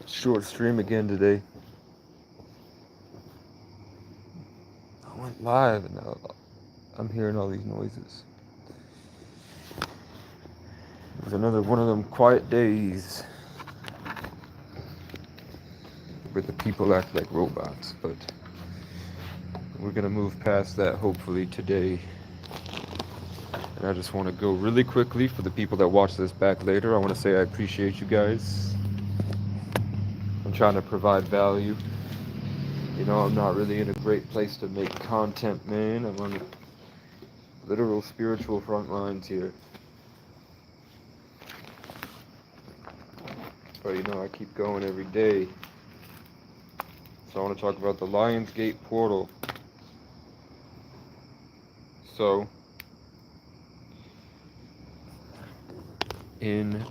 Short stream again today. I went live and now I'm hearing all these noises. It was another one of them quiet days where the people act like robots, but we're gonna move past that hopefully today. And I just want to go really quickly for the people that watch this back later. I want to say I appreciate you guys. I'm trying to provide value. You know, I'm not really in a great place to make content, man. I'm on the literal spiritual front lines here. But you know, I keep going every day. So I want to talk about the Lionsgate portal. So, in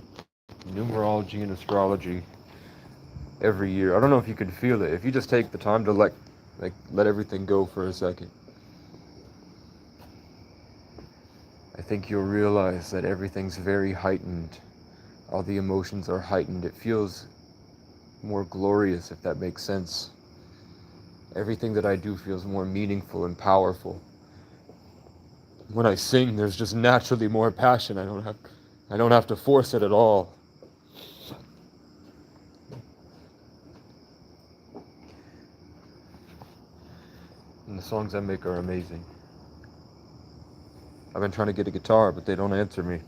numerology and astrology, every year, I don't know if you can feel it. If you just take the time to let everything go for a second, I think you'll realize that everything's very heightened. All the emotions are heightened. It feels more glorious, if that makes sense. Everything that I do feels more meaningful and powerful. When I sing, there's just naturally more passion. I don't have to force it at all. And the songs I make are amazing. I've been trying to get a guitar, but they don't answer me.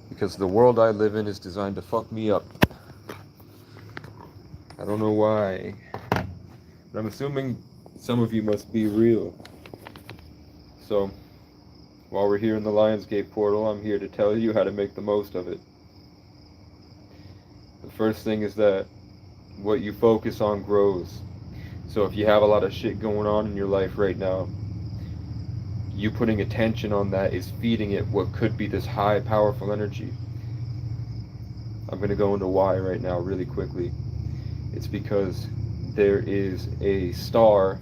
Because the world I live in is designed to fuck me up. I don't know why. But I'm assuming some of you must be real. So, while we're here in the Lionsgate portal, I'm here to tell you how to make the most of it. The first thing is that what you focus on grows. So if you have a lot of shit going on in your life right now, you putting attention on that is feeding it what could be this high, powerful energy. I'm going to go into why right now really quickly. It's because there is a star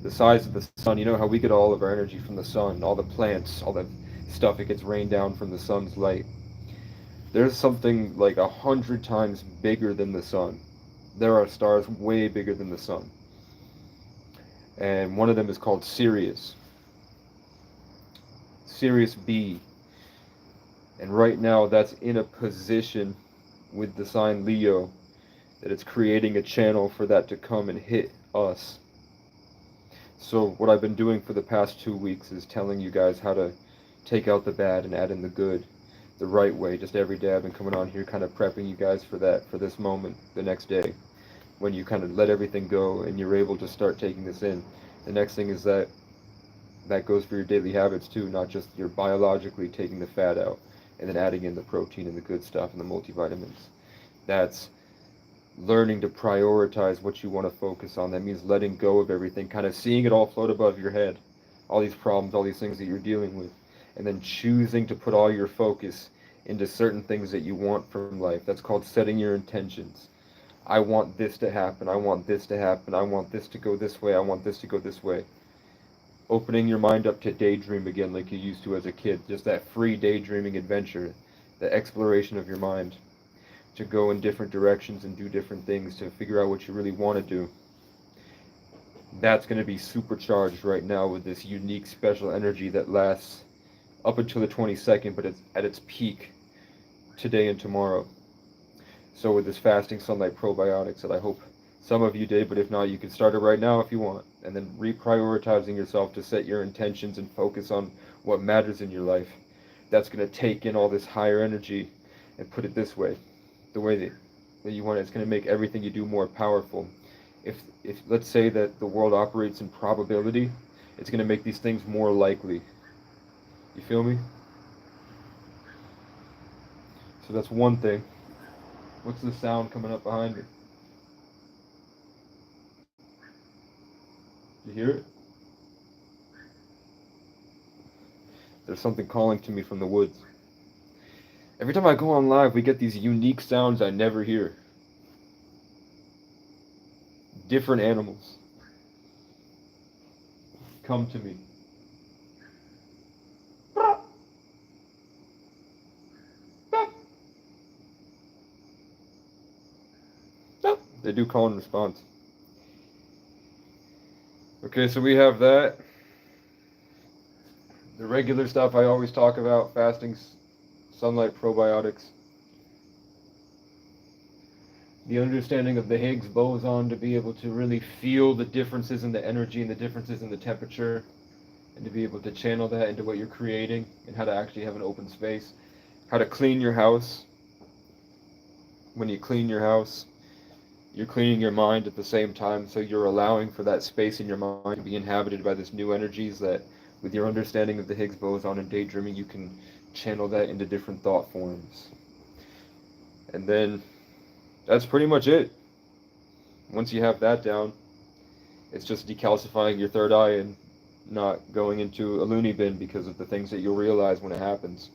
the size of the sun. You know how we get all of our energy from the sun, all the plants, all the stuff, it gets rained down from the sun's light. There's something like 100 times bigger than the sun. There are stars way bigger than the sun. And one of them is called Sirius. Sirius B. And right now that's in a position with the sign Leo that it's creating a channel for that to come and hit us. So what I've been doing for the past 2 weeks is telling you guys how to take out the bad and add in the good the right way. Just every day I've been coming on here kind of prepping you guys for that, for this moment, the next day, when you kind of let everything go and you're able to start taking this in. The next thing is that goes for your daily habits too, not just you're biologically taking the fat out and then adding in the protein and the good stuff and the multivitamins. That's learning to prioritize what you want to focus on. That means letting go of everything, kind of seeing it all float above your head, all these problems, all these things that you're dealing with, and then choosing to put all your focus into certain things that you want from life. That's called setting your intentions. I want this to happen. I want this to happen. I want this to go this way. I want this to go this way. Opening your mind up to daydream again like you used to as a kid. Just that free daydreaming adventure, the exploration of your mind to go in different directions and do different things to figure out what you really want to do. That's going to be supercharged right now with this unique special energy that lasts up until the 22nd, but it's at its peak today and tomorrow. So with this fasting sunlight probiotics that I hope some of you did, but if not, you can start it right now if you want, and then reprioritizing yourself to set your intentions and focus on what matters in your life. That's going to take in all this higher energy and put it this way, the way that you want it. It's going to make everything you do more powerful. If let's say that the world operates in probability, it's going to make these things more likely. You feel me? So that's one thing. What's the sound coming up behind me? You hear it? There's something calling to me from the woods. Every time I go on live, we get these unique sounds I never hear. Different animals come to me. They do call and response. Okay, so we have that. The regular stuff I always talk about: fasting, sunlight, probiotics. The understanding of the Higgs boson to be able to really feel the differences in the energy and the differences in the temperature, and to be able to channel that into what you're creating, and how to actually have an open space. How to clean your house. When you clean your house, you're cleaning your mind at the same time, so you're allowing for that space in your mind to be inhabited by this new energies that, with your understanding of the Higgs boson and daydreaming, you can channel that into different thought forms. And then that's pretty much it. Once you have that down, it's just decalcifying your third eye and not going into a loony bin because of the things that you'll realize when it happens.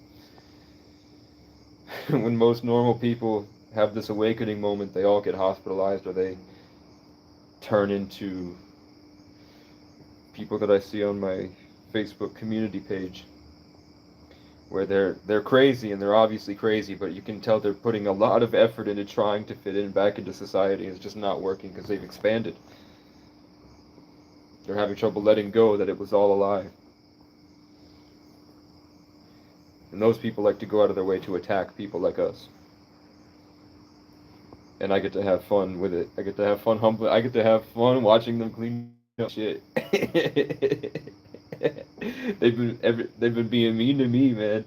When most normal people have this awakening moment, they all get hospitalized, or they turn into people that I see on my Facebook community page, where they're crazy, and they're obviously crazy, but you can tell they're putting a lot of effort into trying to fit in back into society. It's just not working because they've expanded. They're having trouble letting go that it was all a lie. And those people like to go out of their way to attack people like us. And I get to have fun with it. I get to have fun humbling. I get to have fun watching them clean up shit. They've been being mean to me, man.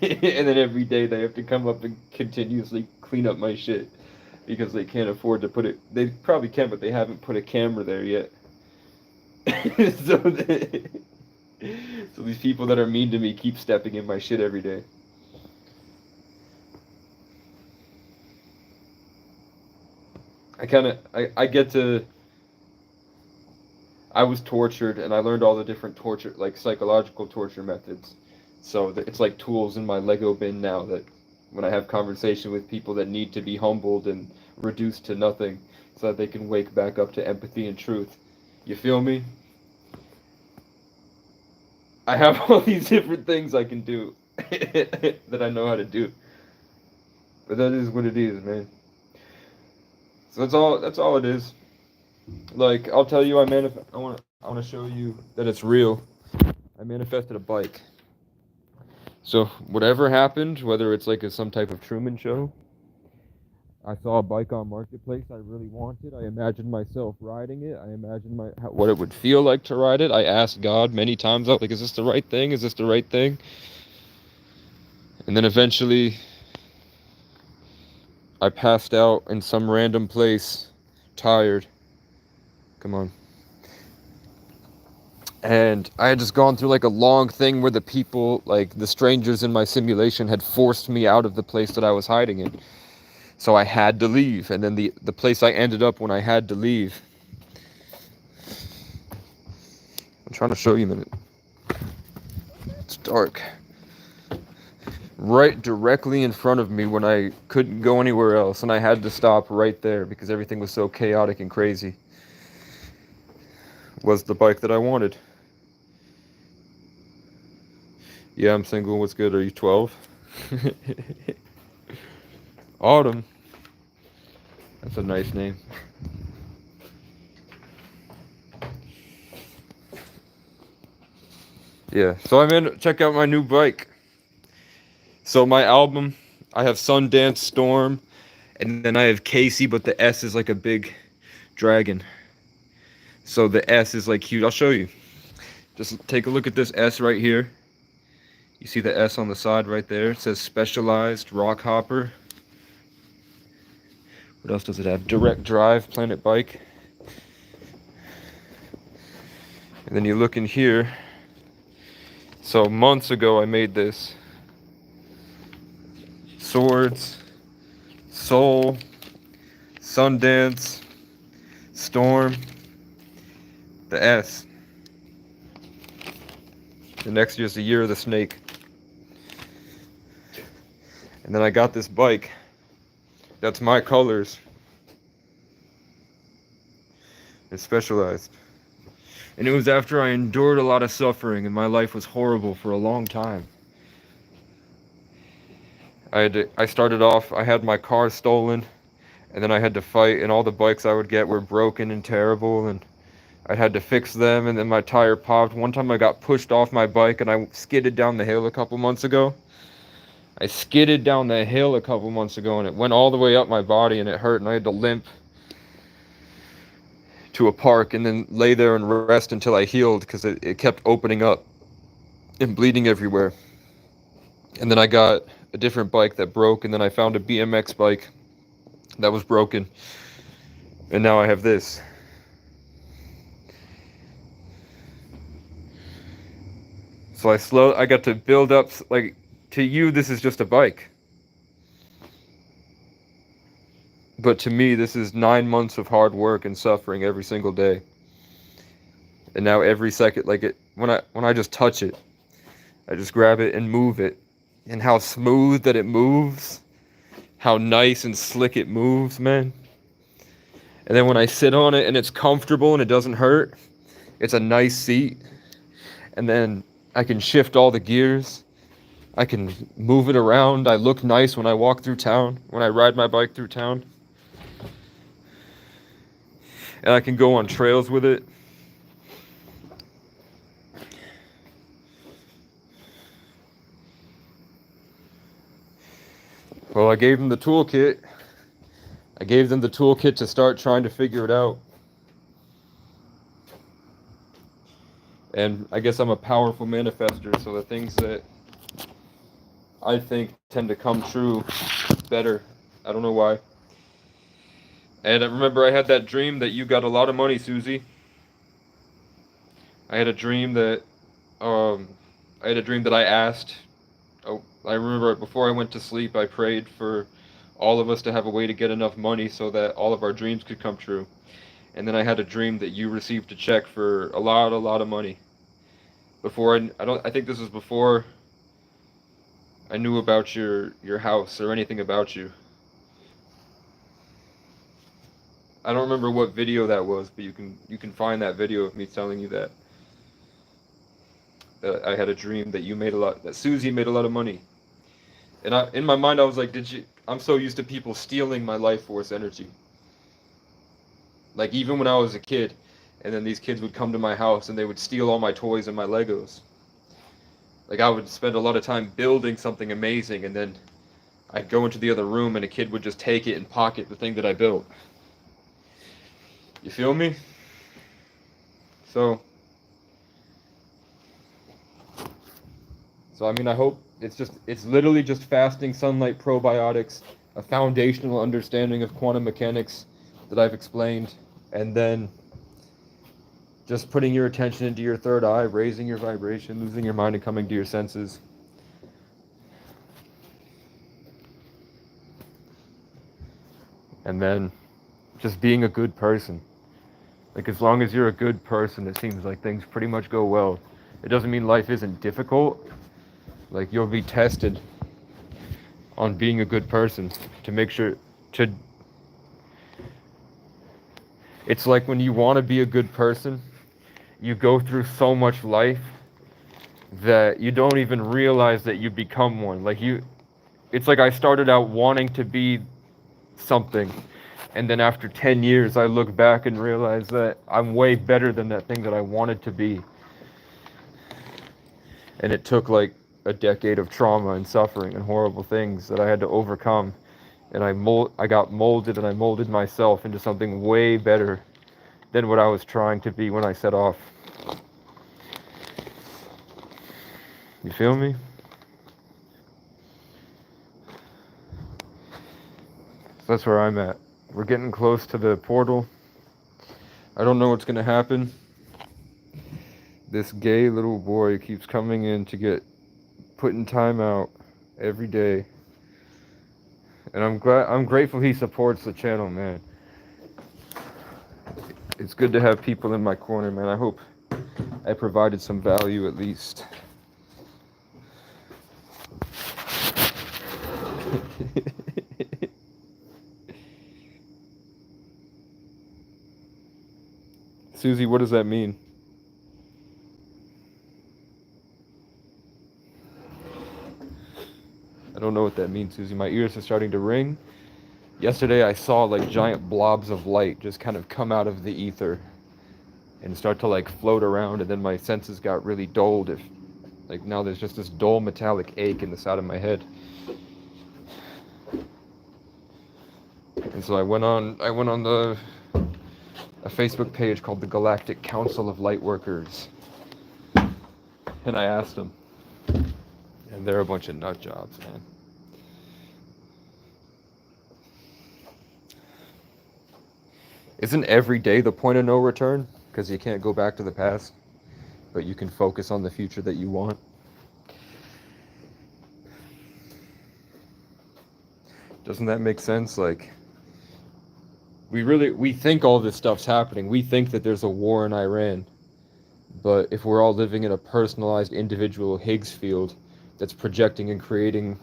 And then every day they have to come up and continuously clean up my shit because they can't afford to put it. They probably can, but they haven't put a camera there yet. so, so these people that are mean to me keep stepping in my shit every day. I get to. I was tortured, and I learned all the different torture, like psychological torture methods. So it's like tools in my Lego bin now, that when I have conversation with people that need to be humbled and reduced to nothing, so that they can wake back up to empathy and truth. You feel me? I have all these different things I can do that I know how to do. But that is what it is, man. So that's all it is. Like, I'll tell you, I want to show you that it's real. I manifested a bike. So whatever happened, whether it's like some type of Truman Show, I saw a bike on Marketplace I really wanted. I imagined myself riding it. I imagined what it would feel like to ride it. I asked God many times, I was like, is this the right thing? Is this the right thing? And then eventually I passed out in some random place, tired. Come on. And I had just gone through like a long thing where the people, like the strangers in my simulation, had forced me out of the place that I was hiding in. So I had to leave. And then the place I ended up when I had to leave. I'm trying to show you a minute. It's dark. Right directly in front of me when I couldn't go anywhere else. And I had to stop right there because everything was so chaotic and crazy. Was the bike that I wanted. Yeah, I'm single. What's good? Are you 12? Autumn. That's a nice name. Yeah, so I'm in. Check out my new bike. So my album, I have Sundance, Storm, and then I have Casey, but the S is like a big dragon. So the S is like huge. I'll show you. Just take a look at this S right here. You see the S on the side right there? It says Specialized Rock Hopper. What else does it have? Direct Drive Planet Bike. And then you look in here. So months ago I made this. Swords, Soul, Sundance, Storm, the S. The next year's the year of the snake. And then I got this bike. That's my colors. It's Specialized. And it was after I endured a lot of suffering and my life was horrible for a long time. I started off, I had my car stolen, And then I had to fight, and all the bikes I would get were broken and terrible, and I had to fix them, and then my tire popped. One time I got pushed off my bike and I skidded down the hill a couple months ago. I skidded down the hill a couple months ago and it went all the way up my body and it hurt, and I had to limp to a park and then lay there and rest until I healed because it kept opening up and bleeding everywhere. And then I got a different bike that broke, and then I found a BMX bike that was broken, and now I have this. So I got to build up, like, to you this is just a bike. But to me this is 9 months of hard work and suffering every single day. And now every second, like, when I just touch it, I just grab it and move it, and how smooth that it moves, how nice and slick it moves, man. And then when I sit on it and it's comfortable and it doesn't hurt, it's a nice seat. And then I can shift all the gears. I can move it around. I look nice when I walk through town, when I ride my bike through town. And I can go on trails with it. Well, I gave them the toolkit. I gave them the toolkit to start trying to figure it out. And I guess I'm a powerful manifester, so the things that I think tend to come true better. I don't know why. And I remember I had that dream that you got a lot of money, Susie. I had a dream that I asked. Oh, I remember before I went to sleep, I prayed for all of us to have a way to get enough money so that all of our dreams could come true. And then I had a dream that you received a check for a lot of money. Before I think this was before I knew about your house or anything about you. I don't remember what video that was, but you can find that video of me telling you that I had a dream that that Susie made a lot of money. And in my mind I was like, I'm so used to people stealing my life force energy. Like, even when I was a kid, and then these kids would come to my house and they would steal all my toys and my Legos. Like, I would spend a lot of time building something amazing, and then I'd go into the other room and a kid would just take it and pocket the thing that I built. You feel me? So I mean, I hope it's literally just fasting, sunlight, probiotics, a foundational understanding of quantum mechanics that I've explained, and then just putting your attention into your third eye, raising your vibration, losing your mind, and coming to your senses. And then just being a good person. Like, as long as you're a good person, it seems like things pretty much go well. It doesn't mean life isn't difficult. Like, you'll be tested on being a good person to make sure to... It's like when you want to be a good person, you go through so much life that you don't even realize that you become one. It's like I started out wanting to be something, and then after 10 years I look back and realize that I'm way better than that thing that I wanted to be. And it took like a decade of trauma and suffering and horrible things that I had to overcome, and I got molded, and I molded myself into something way better than what I was trying to be when I set off. You feel me? So that's where I'm at. We're getting close to the portal. I don't know what's gonna happen. This gay little boy keeps coming in to get put in timeout every day. And I'm grateful he supports the channel, man. It's good to have people in my corner, man. I hope I provided some value at least. Susie, what does that mean? I don't know what that means, Susie. My ears are starting to ring. Yesterday I saw like giant blobs of light just kind of come out of the ether and start to like float around, and then my senses got really dulled. If like now there's just this dull metallic ache in the side of my head. And so I went on a Facebook page called the Galactic Council of Lightworkers, and I asked them, and they're a bunch of nut jobs, man. Isn't every day the point of no return? Because you can't go back to the past, but you can focus on the future that you want. Doesn't that make sense? Like, we think all this stuff's happening. We think that there's a war in Iran. But if we're all living in a personalized individual Higgs field that's projecting and creating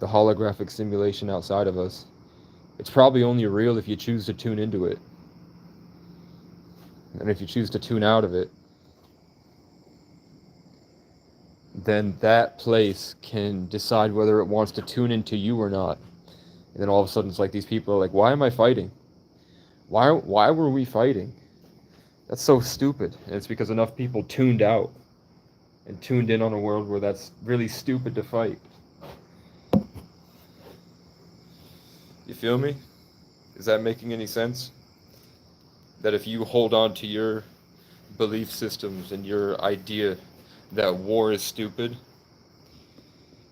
the holographic simulation outside of us, it's probably only real if you choose to tune into it. And if you choose to tune out of it, then that place can decide whether it wants to tune into you or not. And then all of a sudden it's like these people are like, why am I fighting? Why were we fighting? That's so stupid. And it's because enough people tuned out and tuned in on a world where that's really stupid to fight. You feel me? Is that making any sense? That if you hold on to your belief systems and your idea that war is stupid,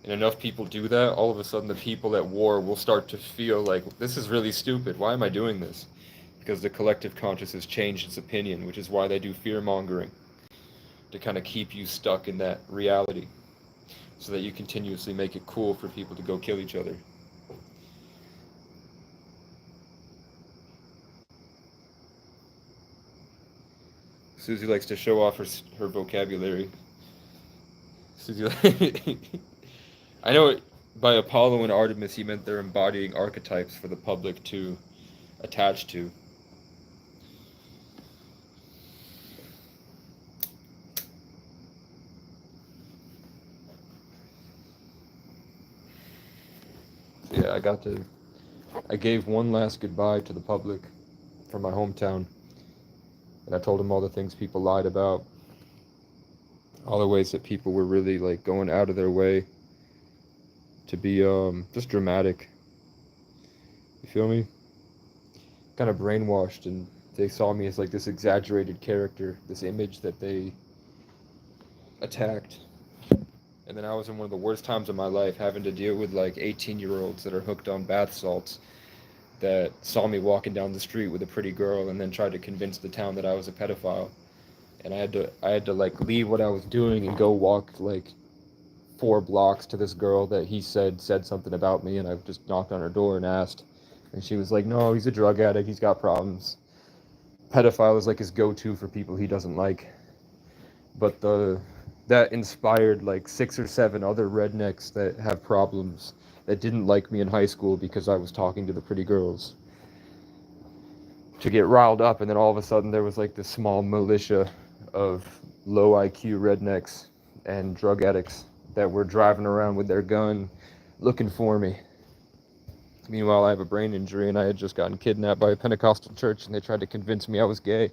and enough people do that, all of a sudden the people at war will start to feel like, this is really stupid. Why am I doing this? Because the collective consciousness changed its opinion, which is why they do fear-mongering, to kind of keep you stuck in that reality, so that you continuously make it cool for people to go kill each other. Susie likes to show off her vocabulary. Susie, I know it, by Apollo and Artemis, he meant they're embodying archetypes for the public to attach to. So yeah, I gave one last goodbye to the public from my hometown. And I told them all the things people lied about, all the ways that people were really like going out of their way to be just dramatic. You feel me? Kind of brainwashed, and they saw me as like this exaggerated character, this image that they attacked. And then I was in one of the worst times of my life, having to deal with like 18-year-olds that are hooked on bath salts, that saw me walking down the street with a pretty girl and then tried to convince the town that I was a pedophile. And I had to like leave what I was doing and go walk like 4 blocks to this girl that he said something about me, and I just knocked on her door and asked, and she was like, no, he's a drug addict, he's got problems. Pedophile is like his go-to for people he doesn't like. But that inspired like 6 or 7 other rednecks that have problems that didn't like me in high school because I was talking to the pretty girls, to get riled up. And then all of a sudden there was like this small militia of low IQ rednecks and drug addicts that were driving around with their gun looking for me. Meanwhile, I have a brain injury and I had just gotten kidnapped by a Pentecostal church, and they tried to convince me I was gay.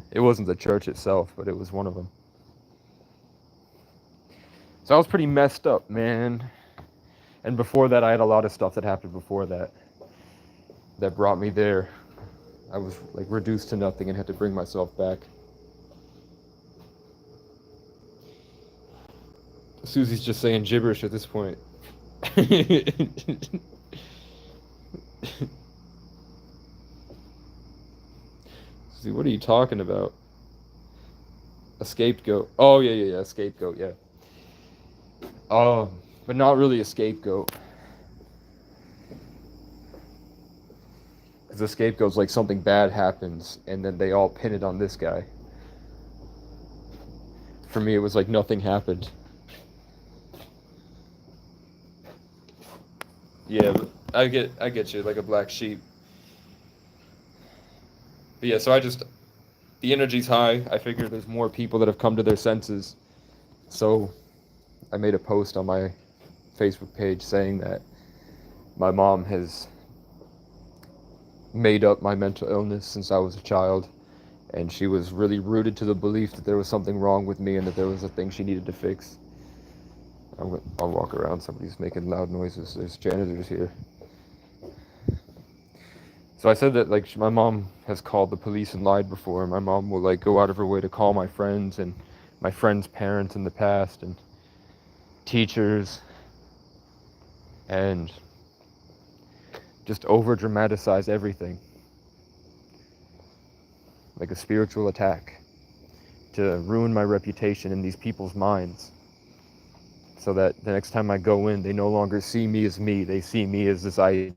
It wasn't the church itself, but it was one of them. So I was pretty messed up, man. And before that, I had a lot of stuff that happened before that brought me there. I was like reduced to nothing and had to bring myself back. Susie's just saying gibberish at this point. Susie, what are you talking about? A scapegoat. Oh, yeah, a scapegoat, yeah. But not really a scapegoat. Because the scapegoat's like something bad happens, and then they all pin it on this guy. For me, it was like nothing happened. Yeah, but I get you, like a black sheep. But yeah, so the energy's high. I figure there's more people that have come to their senses. So I made a post on my Facebook page saying that my mom has made up my mental illness since I was a child, and she was really rooted to the belief that there was something wrong with me and that there was a thing she needed to fix. I'll walk around. Somebody's making loud noises. There's janitors here. So I said that, like, my mom has called the police and lied before. My mom will, like, go out of her way to call my friends and my friends' parents in the past and teachers and just over dramatize everything, like a spiritual attack, to ruin my reputation in these people's minds, so that the next time I go in, they no longer see me as me. They see me as this idea.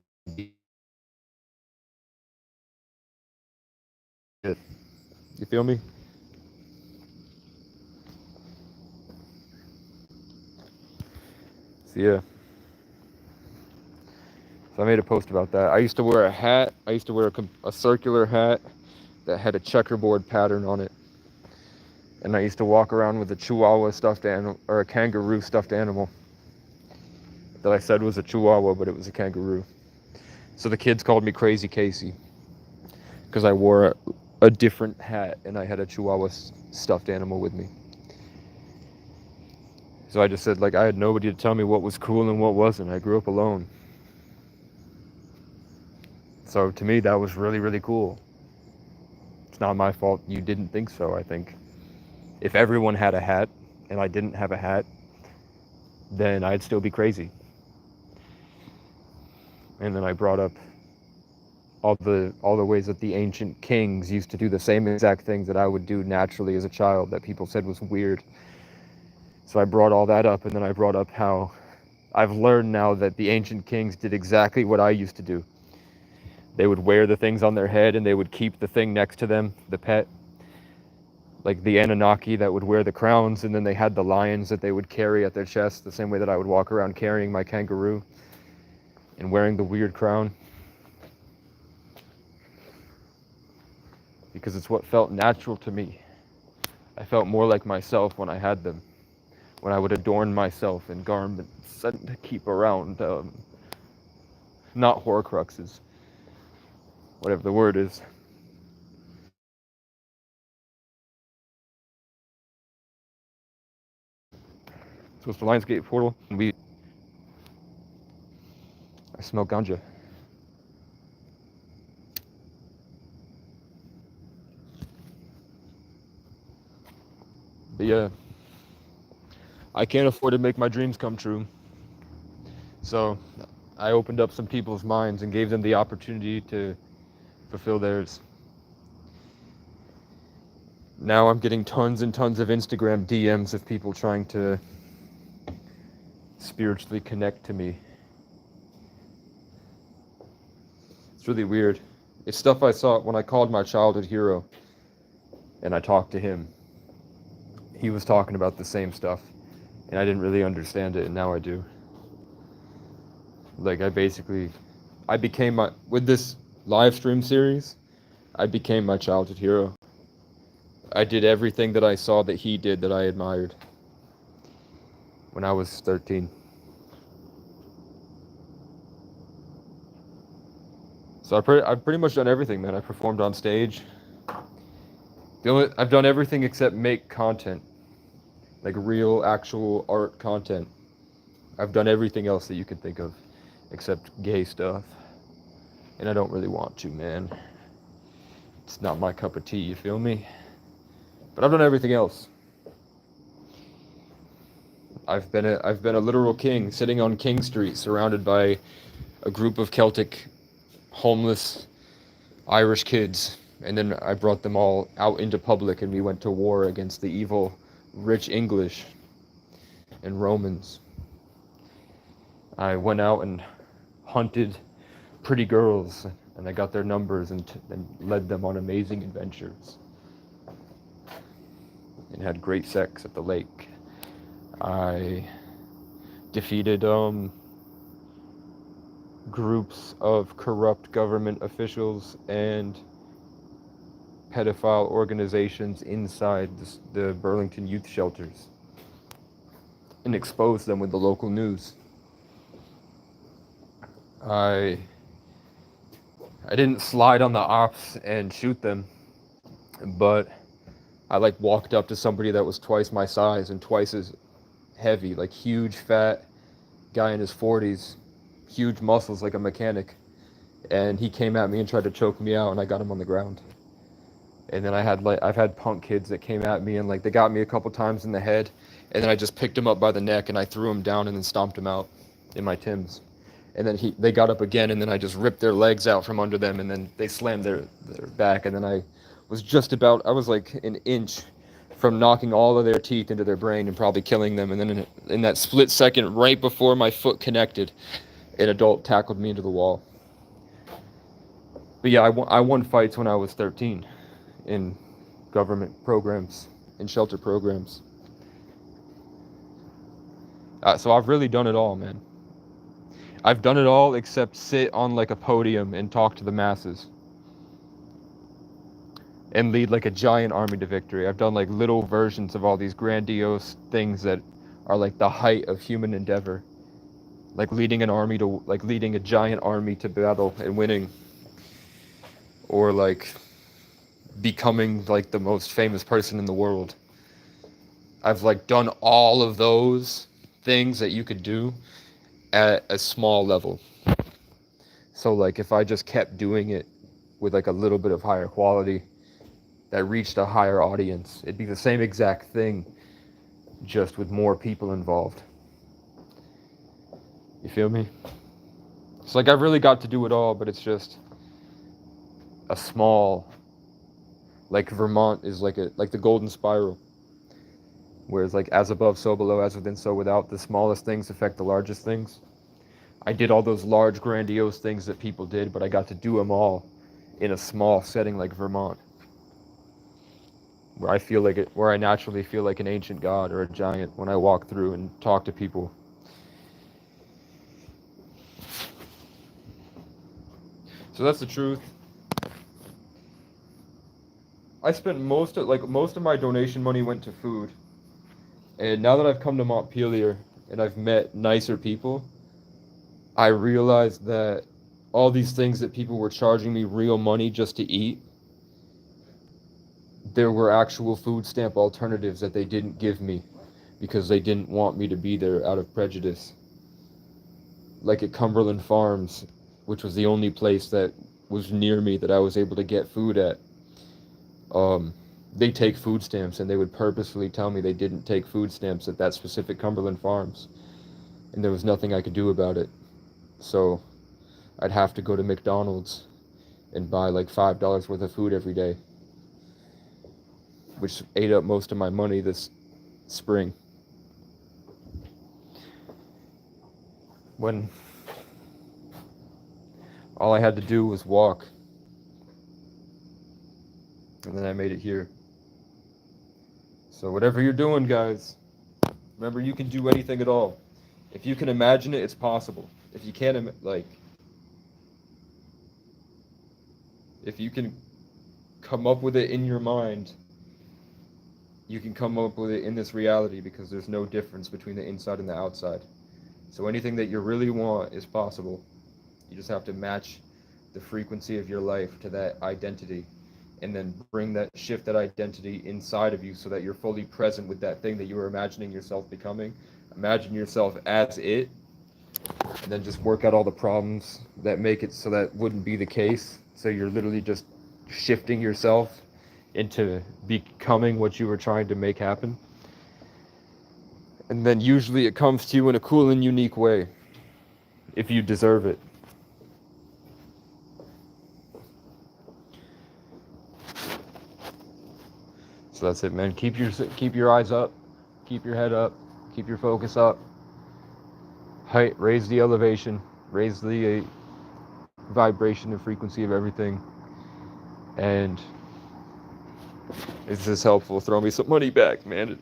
You feel me? So yeah. So I made a post about that. I used to wear a hat. I used to wear a circular hat that had a checkerboard pattern on it. And I used to walk around with a Chihuahua stuffed animal, or a kangaroo stuffed animal that I said was a Chihuahua, but it was a kangaroo. So the kids called me Crazy Casey because I wore a different hat and I had a Chihuahua stuffed animal with me. So I just said, like, I had nobody to tell me what was cool and what wasn't. I grew up alone. So to me, that was really, really cool. It's not my fault you didn't think so, I think. If everyone had a hat and I didn't have a hat, then I'd still be crazy. And then I brought up all the ways that the ancient kings used to do the same exact things that I would do naturally as a child that people said was weird. So I brought all that up, and then I brought up how I've learned now that the ancient kings did exactly what I used to do. They would wear the things on their head and they would keep the thing next to them, the pet. Like the Anunnaki that would wear the crowns, and then they had the lions that they would carry at their chest, the same way that I would walk around carrying my kangaroo and wearing the weird crown. Because it's what felt natural to me. I felt more like myself when I had them. When I would adorn myself in garments and keep around, not Horcruxes, whatever the word is. So it's the Lionsgate portal, and I smell ganja. But yeah, I can't afford to make my dreams come true. So I opened up some people's minds and gave them the opportunity to fulfill theirs. Now I'm getting tons and tons of Instagram DMs of people trying to spiritually connect to me. It's really weird. It's stuff I saw when I called my childhood hero and I talked to him. He was talking about the same stuff and I didn't really understand it, and now I do. Like, I became with this live stream series, I became my childhood hero. I did everything that I saw that he did that I admired when I was 13. So I've pretty much done everything, man. I performed on stage. I've done everything except make content, like real, actual art content. I've done everything else that you could think of, except gay stuff. And I don't really want to, man. It's not my cup of tea, you feel me? But I've done everything else. I've been a literal king, sitting on King Street, surrounded by a group of Celtic, homeless Irish kids, and then I brought them all out into public and we went to war against the evil rich English and Romans. I went out and hunted pretty girls and I got their numbers and led them on amazing adventures and had great sex at the lake. I defeated groups of corrupt government officials and pedophile organizations inside the Burlington youth shelters. and expose them with the local news. I didn't slide on the ops and shoot them, but I like walked up to somebody that was twice my size and twice as heavy, like huge fat guy in his 40s, huge muscles like a mechanic, and he came at me and tried to choke me out, and I got him on the ground. And then I've had punk kids that came at me and like they got me a couple times in the head, and then I just picked him up by the neck and I threw him down and then stomped him out in my Timbs. And then they got up again, and then I just ripped their legs out from under them, and then they slammed their back, and then I was like an inch from knocking all of their teeth into their brain and probably killing them. And then in that split second, right before my foot connected, an adult tackled me into the wall. But yeah, I won fights when I was 13 in government programs, in shelter programs. So I've really done it all, man. I've done it all except sit on like a podium and talk to the masses and lead like a giant army to victory. I've done like little versions of all these grandiose things that are like the height of human endeavor, like leading a giant army to battle and winning, or like becoming like the most famous person in the world. I've like done all of those things that you could do at a small level. So like if I just kept doing it with like a little bit of higher quality that reached a higher audience, it'd be the same exact thing, just with more people involved. You feel me? It's like I've really got to do it all, but it's just a small, like Vermont is like the golden spiral, whereas like as above, so below, as within, so without, the smallest things affect the largest things. I did all those large, grandiose things that people did, but I got to do them all in a small setting like Vermont, where I naturally feel like an ancient god or a giant when I walk through and talk to people. So that's the truth. I spent most of my donation money went to food. And now that I've come to Montpelier and I've met nicer people, I realized that all these things that people were charging me real money just to eat, there were actual food stamp alternatives that they didn't give me because they didn't want me to be there out of prejudice. Like at Cumberland Farms, which was the only place that was near me that I was able to get food at. They take food stamps, and they would purposefully tell me they didn't take food stamps at that specific Cumberland Farms, and there was nothing I could do about it. So I'd have to go to McDonald's and buy like $5 worth of food every day, which ate up most of my money this spring. When all I had to do was walk, and then I made it here. So whatever you're doing, guys, remember you can do anything at all. If you can imagine it, it's possible. If you can't, if you can come up with it in your mind, you can come up with it in this reality, because there's no difference between the inside and the outside. So anything that you really want is possible. You just have to match the frequency of your life to that identity, and then shift that identity inside of you so that you're fully present with that thing that you were imagining yourself becoming. Imagine yourself as it, and then just work out all the problems that make it so that wouldn't be the case. So you're literally just shifting yourself into becoming what you were trying to make happen. And then usually it comes to you in a cool and unique way, if you deserve it. So that's it, man. Keep your eyes up, keep your head up, keep your focus up. Raise the elevation, raise the vibration and frequency of everything. And is this helpful? Throw me some money back, man.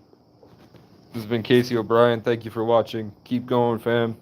This has been Casey O'Brien. Thank you for watching. Keep going, fam.